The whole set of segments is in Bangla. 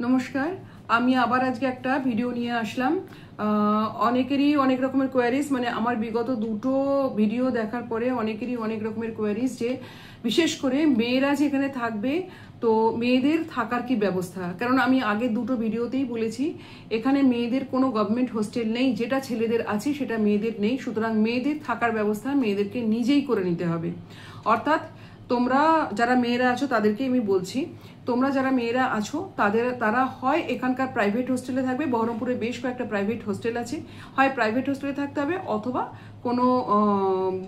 নমস্কার, আমি আবার আজকে একটা ভিডিও নিয়ে আসলাম। অনেকেরই অনেক রকমের কোয়ারিজ, মানে আমার বিগত দুটো ভিডিও দেখার পরে অনেকেরই অনেক রকমের কোয়ারিজ, যে বিশেষ করে মেয়েরা যেখানে থাকবে তো মেয়েদের থাকার কি ব্যবস্থা। কারণ আমি আগের দুটো ভিডিওতেই বলেছি এখানে মেয়েদের কোনো গভর্নমেন্ট হোস্টেল নেই, যেটা ছেলেদের আছে সেটা মেয়েদের নেই। সুতরাং মেয়েদের থাকার ব্যবস্থা মেয়েদেরকে নিজেই করে নিতে হবে। অর্থাৎ তোমরা যারা মেয়েরা আছো তাদেরকে আমি বলছি, তোমরা যারা মেয়েরা আছো তারা হয় এখানকার প্রাইভেট হোস্টেলে থাকবে, বহরমপুরে বেশ কয়েকটা প্রাইভেট হোস্টেল আছে, হয় প্রাইভেট হোস্টেলে থাকতে হবে, অথবা কোনো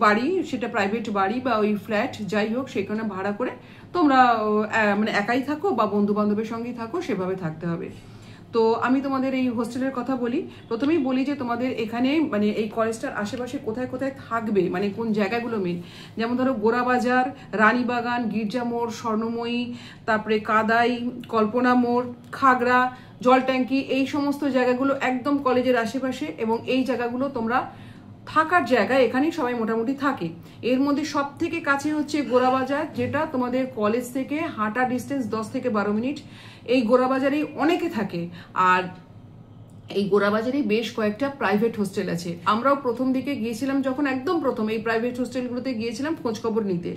বাড়ি, সেটা প্রাইভেট বাড়ি বা ওই ফ্ল্যাট যাই হোক সেখানে ভাড়া করে তোমরা মানে একাই থাকো বা বন্ধু বান্ধবের সঙ্গেই থাকো, সেভাবে থাকতে হবে। তো আমি তোমাদের এই হোস্টেলের কথা বলি। প্রথমেই বলি যে তোমাদের এখানে মানে এই কলেজটার আশেপাশে কোথায় কোথায় থাকবে, মানে কোন জায়গাগুলো মেন। যেমন ধরো গোড়াবাজার, রানীবাগান, গির্জামোড়, স্বর্ণময়ী, তারপরে কাদাই, কল্পনা মোড়, খাগড়া, জলট্যাঙ্কি, এই সমস্ত জায়গাগুলো একদম কলেজের আশেপাশে। এবং এই জায়গাগুলো তোমরা থাকার জায়গা এখানেই সবাই মোটামুটি থাকে। এর মধ্যে সব থেকে কাছে হচ্ছে গোড়াবাজার, যেটা তোমাদের কলেজ থেকে হাঁটা ডিস্টেন্স 10 থেকে 12 মিনিট। এই গোড়াবাজারেই অনেকে থাকে। আর এই গোড়াবাজারেই বেশ কয়েকটা প্রাইভেট হোস্টেল আছে। আমরাও প্রথম দিকে গিয়েছিলাম, যখন একদম প্রথম এই প্রাইভেট হোস্টেলগুলোতে গিয়েছিলাম খোঁজখবর নিতে।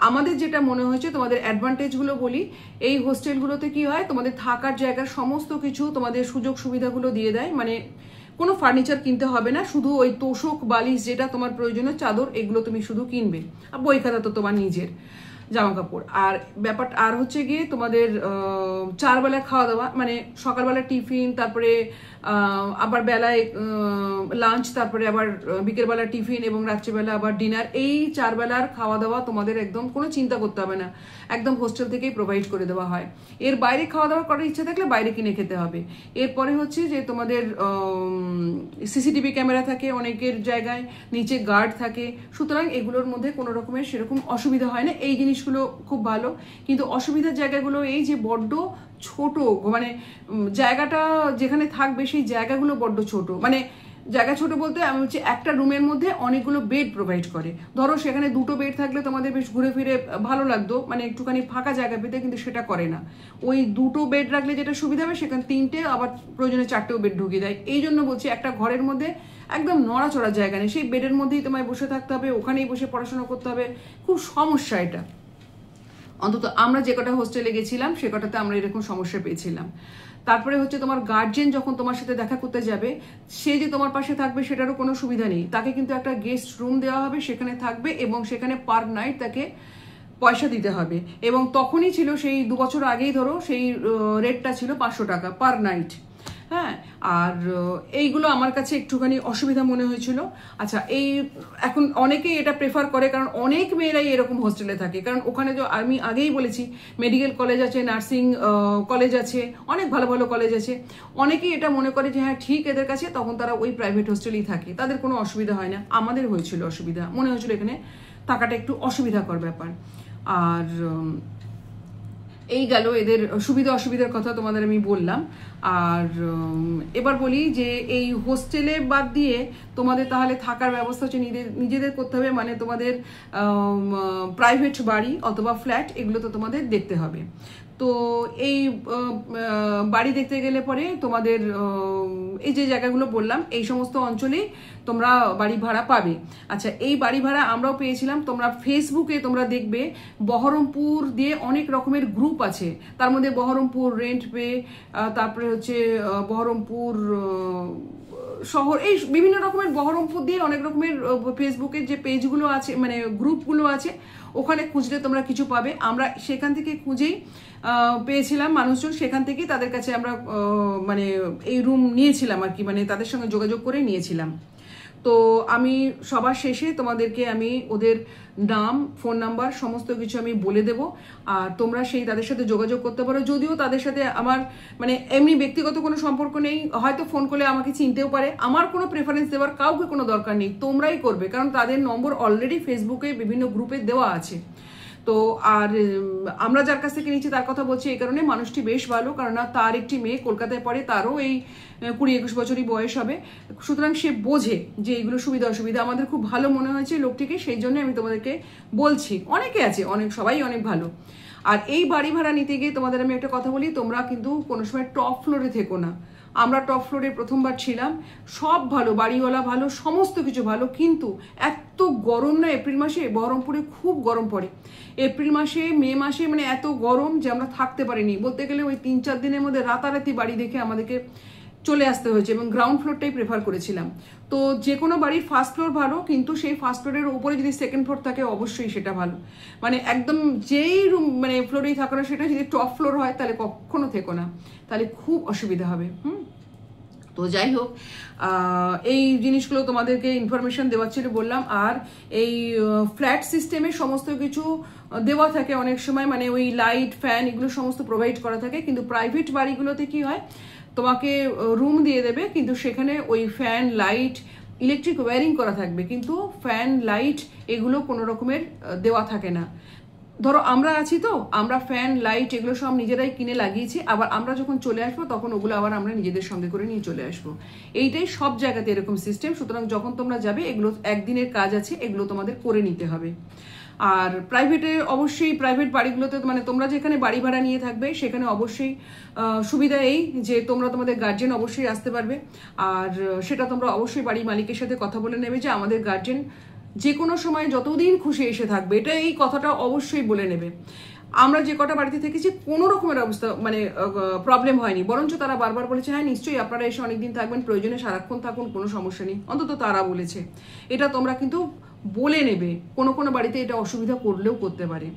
আমাদের যেটা মনে হয়েছে, তোমাদের অ্যাডভান্টেজগুলো বলি। এই হোস্টেলগুলোতে কি হয়, তোমাদের থাকার জায়গার সমস্ত কিছু তোমাদের সুযোগ সুবিধাগুলো দিয়ে দেয়। মানে কোনো ফার্নিচার কিনতে হবে না, শুধু ওই তোষক বালিশ যেটা তোমার প্রয়োজনীয়, চাদর, এগুলো তুমি শুধু কিনবে। আর বই খাতা তো তোমার নিজের, জামা কাপড়। আর ব্যাপারটা আর হচ্ছে গিয়ে তোমাদের 4 বেলা খাওয়া দাওয়া, মানে সকালবেলা টিফিন, তারপরে আবার বেলায় লাঞ্চ, তারপরে আবার বিকেলবেলা টিফিন এবং রাত্রিবেলা আবার ডিনার। এই 4 বেলার খাওয়া দাওয়া তোমাদের একদম কোনো চিন্তা করতে হবে না, একদম হোস্টেল থেকেই প্রোভাইড করে দেওয়া হয়। এর বাইরে খাওয়া দাওয়া করার ইচ্ছা থাকলে বাইরে কিনে খেতে হবে। এরপরে হচ্ছে যে তোমাদের সিসিটিভি ক্যামেরা থাকে অনেকের জায়গায়, নিচে গার্ড থাকে। সুতরাং এগুলোর মধ্যে কোনো রকমের সেরকম অসুবিধা হয় না, এই জিনিসগুলো খুব ভালো। কিন্তু অসুবিধার জায়গাগুলো এই যে বড্ড ছোট, মানে জায়গাটা যেখানে থাকবে সেই জায়গাগুলো বড্ড ছোট। মানে জায়গা ছোট বলতে আমি হচ্ছে একটা রুমের মধ্যে অনেকগুলো বেড প্রোভাইড করে। ধরো সেখানে 2টো বেড থাকলে তোমাদের বেশ ঘুরে ফিরে ভালো লাগতো, মানে একটুখানি ফাঁকা জায়গা পেতে, কিন্তু সেটা করে না। ওই 2টো বেড রাখলে যেটা সুবিধা হবে, সেখানে 3টে, আবার প্রয়োজনে 4টেও বেড ঢুকিয়ে দেয়। এই জন্য বলছি একটা ঘরের মধ্যে একদম নড়াচড়ার জায়গা নেই, সেই বেডের মধ্যেই তোমায় বসে থাকতে হবে, ওখানেই বসে পড়াশোনা করতে হবে। খুব সমস্যা এটা। অন্তত আমরা যে কটা হোস্টেলে গেছিলাম সে কটাতে আমরা এরকম সমস্যা পেয়েছিলাম। তারপরে হচ্ছে তোমার গার্জেন যখন তোমার সাথে দেখা করতে যাবে, সে যে তোমার পাশে থাকবে সেটারও কোনো সুবিধা নেই। তাকে কিন্তু একটা গেস্ট রুম দেওয়া হবে, সেখানে থাকবে এবং সেখানে পার নাইট তাকে পয়সা দিতে হবে। এবং তখনই ছিল, সেই 2 বছর আগেই ধরো সেই রেটটা ছিল 500 টাকা পার নাইট। হ্যাঁ, আর এইগুলো আমার কাছে একটুখানি অসুবিধা মনে হয়েছিল। আচ্ছা, এই এখন অনেকেই এটা প্রেফার করে, কারণ অনেক মেয়েরাই এরকম হোস্টেলে থাকে। কারণ ওখানে তো আমি আগেই বলেছি মেডিকেল কলেজ আছে, নার্সিং কলেজ আছে, অনেক ভালো ভালো কলেজ আছে। অনেকেই এটা মনে করে যে হ্যাঁ ঠিক এদের কাছে, তখন তারা ওই প্রাইভেট হোস্টেলেই থাকে, তাদের কোনো অসুবিধা হয় না। আমাদের হয়েছিল অসুবিধা, মনে হয়েছিল এখানে থাকাটা একটু অসুবিধাকর ব্যাপার। আর এই গেল এদের সুবিধা অসুবিধার কথা তোমাদের আমি বললাম। আর এবার বলি যে এই হোস্টেলে বাদ দিয়ে তোমাদের তাহলে থাকার ব্যবস্থা হচ্ছে নিজেদের করতে হবে। মানে তোমাদের প্রাইভেট বাড়ি অথবা ফ্ল্যাট, এগুলো তো তোমাদের দেখতে হবে। তো এই বাড়ি দেখতে গেলে পরে তোমাদের এই যে জায়গাগুলো বললাম এই সমস্ত অঞ্চলেই তোমরা বাড়ি ভাড়া পাবে। আচ্ছা, এই বাড়ি ভাড়া আমরাও পেয়েছিলাম। তোমরা ফেসবুকে তোমরা দেখবে বহরমপুর দিয়ে অনেক রকমের গ্রুপ আছে, তার মধ্যে বহরমপুর রেন্ট পে, তারপরে হচ্ছে বহরমপুর শহর, এই বিভিন্ন রকমের বহরমপুর দিয়ে অনেক রকমের ফেসবুকের যে পেজগুলো আছে, মানে গ্রুপগুলো আছে, ওখানে খুঁজলে তোমরা কিছু পাবে। আমরা সেখান থেকে খুঁজেই পেয়েছিলাম মানুষজন, সেখান থেকেই তাদের কাছে আমরা মানে এই রুম নিয়েছিলাম আর কি, মানে তাদের সঙ্গে যোগাযোগ করে নিয়েছিলাম। তো আমি সবার শেষে তোমাদেরকে আমি ওদের নাম, ফোন নাম্বার সমস্ত কিছু আমি বলে দেব। আর তোমরা সেই তাদের সাথে যোগাযোগ করতে পারো। যদিও তাদের সাথে আমার মানে এমনি ব্যক্তিগত কোনো সম্পর্ক নেই, হয়তো ফোন করলে আমাকে চিনতেও পারে। আমার কোনো প্রেফারেন্স দেওয়ার কাউকে কোনো দরকার নেই, তোমরাই করবে, কারণ তাদের নম্বর অলরেডি ফেসবুকে বিভিন্ন গ্রুপে দেওয়া আছে। তো আর আমরা যার কাছ থেকে নিচ্ছি তার কথা বলছি এই কারণে, মানুষটি বেশ ভালো, কারণ তার একটি মেয়ে কলকাতায় পড়ে, তারও এই 20-21 বছরই বয়স হবে। সুতরাং সে বোঝে যে এইগুলো সুবিধা অসুবিধা। আমাদের খুব ভালো মনে হয়েছে লোকটিকে, সেই জন্য আমি তোমাদেরকে বলছি। অনেকে আছে, সবাই অনেক ভালো। আর এই বাড়ি ভাড়া নিতে গিয়ে তোমাদের আমি একটা কথা বলি, তোমরা কিন্তু কোনো সময় টপ ফ্লোরে থেকো না। আমরা টপ ফ্লোরে প্রথমবার ছিলাম, সব ভালো, বাড়িওয়ালা ভালো, সমস্ত কিছু ভালো, কিন্তু এত গরম না এপ্রিল মাসে, বহরমপুরে খুব গরম পড়ে এপ্রিল মাসে, মে মাসে, মানে এত গরম যে আমরা থাকতে পারিনি। বলতে গেলে ওই 3-4 দিনের মধ্যে রাতারাতি বাড়ি দেখে আমাদেরকে চলে আসতে হয়েছে, এবং গ্রাউন্ড ফ্লোরটাই প্রেফার করেছিলাম। তো যে কোনো বাড়ির ফার্স্ট ফ্লোর ভালো, কিন্তু সেই ফার্স্ট ফ্লোরের উপরে যদি সেকেন্ড ফ্লোর থাকে অবশ্যই সেটা ভালো। মানে একদম যেই রুম মানে ফ্লোরেই থাকো না, সেটা যদি টপ ফ্লোর হয় তাহলে কখনো থেকো না, তাহলে খুব অসুবিধা হবে। তো যাই হোক, এই জিনিসগুলো তোমাদেরকে ইনফরমেশন দেওয়ার ছিল বললাম। আর এই ফ্ল্যাট সিস্টেমে সমস্ত কিছু দেওয়া থাকে অনেক সময়, মানে ওই লাইট, ফ্যান, এগুলো সমস্ত প্রোভাইড করা থাকে। কিন্তু প্রাইভেট বাড়িগুলোতে কি হয়, তোমাকে রুম দিয়ে দেবে, কিন্তু সেখানে ওই ফ্যান, লাইট, ইলেকট্রিক ওয়্যারিং করা থাকবে, কিন্তু ফ্যান, লাইট এগুলো কোনো রকমের দেওয়া থাকে না। ধরো আমরা আছি, তো আমরা ফ্যান, লাইট এগুলো সব নিজেরাই কিনে লাগিয়েছি, আবার আমরা যখন চলে আসবো তখন ওগুলো আবার আমরা নিজেদের সঙ্গে করে নিয়ে চলে আসবো। এইটাই সব জায়গাতে এরকম সিস্টেম। সুতরাং যখন তোমরা যাবে, এগুলো একদিনের কাজ আছে, এগুলো তোমাদের করে নিতে হবে। আর প্রাইভেটে অবশ্যই, প্রাইভেট বাড়িগুলোতে মানে তোমরা যেখানে বাড়ি ভাড়া নিয়ে থাকবে সেখানে অবশ্যই সুবিধা এই যে তোমরা তোমাদের গার্জেন অবশ্যই আসতে পারবে। আর সেটা তোমরা অবশ্যই বাড়ি মালিকের সাথে কথা বলে নেবে যে আমাদের গার্জেন যে কোনো সময় যতদিন খুশি এসে থাকবে, এটা এই কথাটা অবশ্যই বলে নেবে। আমরা যে কটা বাড়িতে থেকেছি কোনো রকমের অবস্থা মানে প্রবলেম হয়নি, বরঞ্চ তারা বারবার বলেছে হ্যাঁ নিশ্চয়ই আপনারা এসে অনেকদিন থাকবেন, প্রয়োজনে সারাক্ষণ থাকুন, কোনো সমস্যা নেই, অন্তত তারা বলেছে। এটা তোমরা কিন্তু বলে নেবে, কোনো কোনো বাড়িতে এটা অসুবিধা করলেও করতে পারে।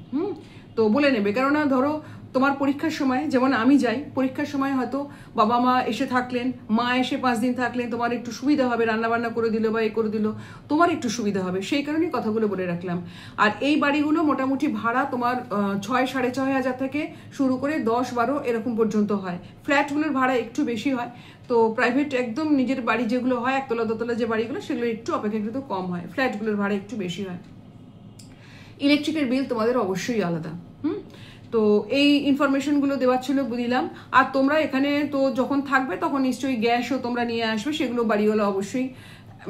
তো বলে নেবে, কেননা ধরো তোমার পরীক্ষার সময়, যেমন আমি যাই পরীক্ষার সময়, হয়তো বাবা মা এসে থাকলেন, মা এসে 5 দিন থাকলেন, তোমার একটু সুবিধা হবে, রান্নাবান্না করে দিল বা এ করে দিল, তোমার একটু সুবিধা হবে, সেই কারণেই কথাগুলো বলে রাখলাম। আর এই বাড়িগুলো মোটামুটি ভাড়া তোমার 6-6.5 হাজার থেকে শুরু করে 10-12 এরকম পর্যন্ত হয়। ফ্ল্যাটগুলোর ভাড়া একটু বেশি হয়। তো প্রাইভেট একদম নিজের বাড়ি যেগুলো হয়, একতলা দোতলা যে বাড়িগুলো, সেগুলো একটু অপেক্ষাকৃত কম হয়, ফ্ল্যাটগুলোর ভাড়া একটু বেশি হয়। ইলেকট্রিকের বিল তোমাদের অবশ্যই আলাদা। তো এই ইনফরমেশনগুলো দেওয়ার ছিল দিলাম। আর তোমরা এখানে তো যখন থাকবে তখন নিশ্চয়ই গ্যাসও তোমরা নিয়ে আসবে, সেগুলো বাড়িওয়ালা অবশ্যই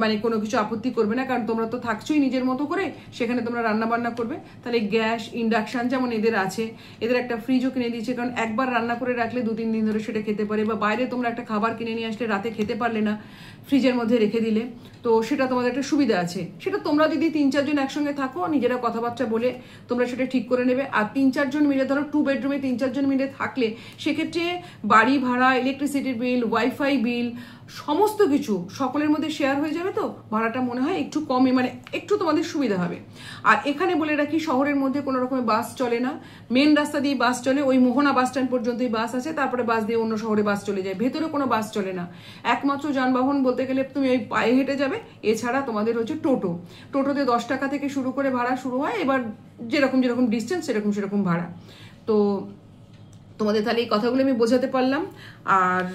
মানে কোনো কিছু আপত্তি করবে না, কারণ তোমরা তো থাকছোই নিজের মতো করে, সেখানে তোমরা রান্না বান্না করবে। তাহলে গ্যাস, ইন্ডাকশান যেমন এদের আছে, এদের একটা ফ্রিজও কিনে দিয়েছে, কারণ একবার রান্না করে রাখলে 2-3 দিন ধরে সেটা খেতে পারে। বা বাইরে তোমরা একটা খাবার কিনে নিয়ে আসলে রাতে খেতে পারলে না, ফ্রিজের মধ্যে রেখে দিলে, তো সেটা তোমাদের একটা সুবিধা আছে। সেটা তোমরা যদি 3-4 জন একসঙ্গে থাকো, নিজেরা কথাবার্তা বলে তোমরা সেটা ঠিক করে নেবে। আর 3-4 জন মিলে, ধরো 2 বেডরুমে 3-4 জন মিলে থাকলে, সেক্ষেত্রে বাড়ি ভাড়া, ইলেকট্রিসিটির বিল, ওয়াইফাই বিল, সমস্ত কিছু সকলের মধ্যে শেয়ার হয়ে যাবে, তো ভাড়াটা মনে হয় একটু কমে, মানে একটু তোমাদের সুবিধা হবে। আর এখানে বলে রাখি, শহরের মধ্যে কোনো রকমের বাস চলে না, মেন রাস্তা দিয়ে বাস চলে, ওই মোহনা বাস স্ট্যান্ড পর্যন্তই বাস আছে, তারপরে বাস দিয়ে অন্য শহরে বাস চলে যায়, ভেতরে কোনো বাস চলে না। একমাত্র যানবাহন বলতে গেলে তুমি ওই পায়ে হেঁটে যাবে, এছাড়া তোমাদের হচ্ছে টোটো। টোটোতে 10 টাকা থেকে শুরু করে ভাড়া শুরু হয়, এবার যেরকম যেরকম ডিস্টেন্স সেরকম ভাড়া। তো তোমাদের তাহলে এই কথাগুলো আমি বোঝাতে পারলাম। আর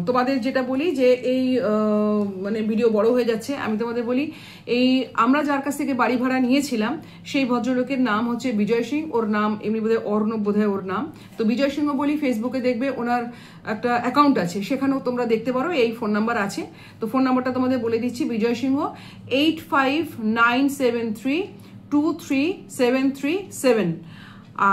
তোমাদের যেটা বলি যে এই মানে ভিডিও বড় হয়ে যাচ্ছে, আমি তোমাদের বলি, এই আমরা যার কাছ থেকে বাড়ি ভাড়া নিয়েছিলাম সেই ভদ্রলোকের নাম হচ্ছে বিজয় সিং, ওর নাম এমনি বোধহয় অর্ণব বোধহয় ওর নাম। তো বিজয় সিংহ বলি, ফেসবুকে দেখবে ওনার একটা অ্যাকাউন্ট আছে, সেখানেও তোমরা দেখতে পারো, এই ফোন নাম্বার আছে। তো ফোন নাম্বারটা তোমাদের বলে দিচ্ছি, বিজয় সিংহ 8597323737।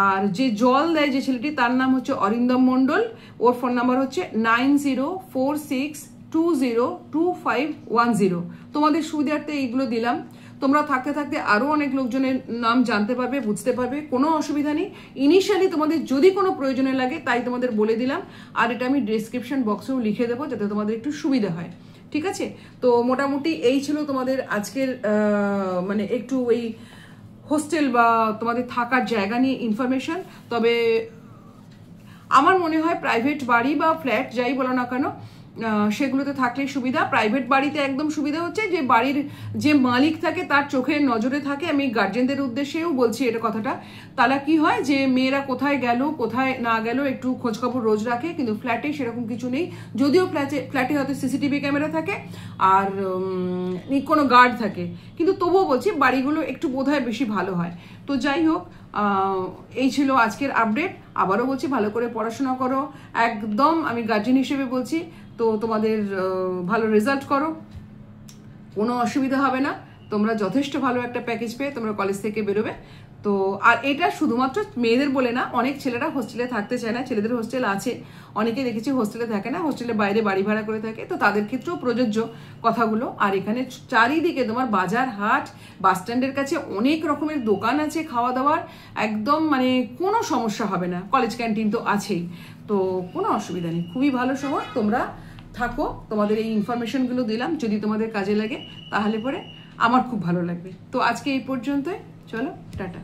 আর যে জল দেয় যে ছেলেটি, তার নাম হচ্ছে অরিন্দম মণ্ডল, ওর ফোন নাম্বার হচ্ছে 9046202510। তোমাদের সুবিধার্থে এইগুলো দিলাম, তোমরা থাকতে থাকতে আরো অনেক লোকজনের নাম জানতে পারবে, বুঝতে পারবে, কোনো অসুবিধা নেই। ইনিশিয়ালি তোমাদের যদি কোনো প্রয়োজনে লাগে তাই তোমাদের বলে দিলাম, আর এটা আমি ডেসক্রিপশন বক্সেও লিখে দেবো যাতে তোমাদের একটু সুবিধা হয়, ঠিক আছে? তো মোটামুটি এই ছিল তোমাদের আজকের মানে একটু ওই হোস্টেল বা তোমাদের থাকার জায়গা নিয়ে ইনফরমেশন। তবে আমার মনে হয় প্রাইভেট বাড়ি বা ফ্ল্যাট যাই বলো না কেন, সেগুলোতে থাকলে সুবিধা। প্রাইভেট বাড়িতে একদম সুবিধা হচ্ছে যে বাড়ির যে মালিক থাকে তার চোখের নজরে থাকে। আমি গার্জেনদের উদ্দেশ্যেও বলছি এটা কথাটা, তারা কি হয় যে মেয়েরা কোথায় গেল কোথায় না গেল একটু খোঁজখবর রোজ রাখে, কিন্তু ফ্ল্যাটে সেরকম কিছু নেই। যদিও ফ্ল্যাটে হয়তো সিসিটিভি ক্যামেরা থাকে আর কোনো গার্ড থাকে, কিন্তু তবুও বলছি বাড়িগুলো একটু বোধহয় বেশি ভালো হয়। তো যাই হোক, এই ছিল আজকের আপডেট। আবারও বলছি, ভালো করে পড়াশোনা করো, একদম আমি গার্জেন হিসেবে বলছি। তো তোমাদের ভালো রেজাল্ট করো, কোনো অসুবিধা হবে না, তোমরা যথেষ্ট ভালো একটা প্যাকেজ পেয়ে তোমরা কলেজ থেকে বেরোবে। তো আর এটা শুধুমাত্র মেয়েদের বলে না, অনেক ছেলেরা হোস্টেলে থাকতে চায় না, ছেলেদের হোস্টেল আছে, অনেকে দেখেছি হোস্টেলে থাকে না, হোস্টেলের বাইরে বাড়ি ভাড়া করে থাকে, তো তাদের ক্ষেত্রেও প্রযোজ্য কথাগুলো। আর এখানে চারিদিকে তোমার বাজার হাট, বাস স্ট্যান্ডের কাছে অনেক রকমের দোকান আছে খাওয়া দাওয়ার, একদম মানে কোনো সমস্যা হবে না, কলেজ ক্যান্টিন তো আছেই, তো কোনো অসুবিধা নেই, খুবই ভালো শহর। তোমরা থাকো, তোমাদের এই ইনফরমেশনগুলো দিলাম, যদি তোমাদের কাজে লাগে তাহলে পরে আমার খুব ভালো লাগবে। তো আজকে এই পর্যন্তই, চলো টাটা।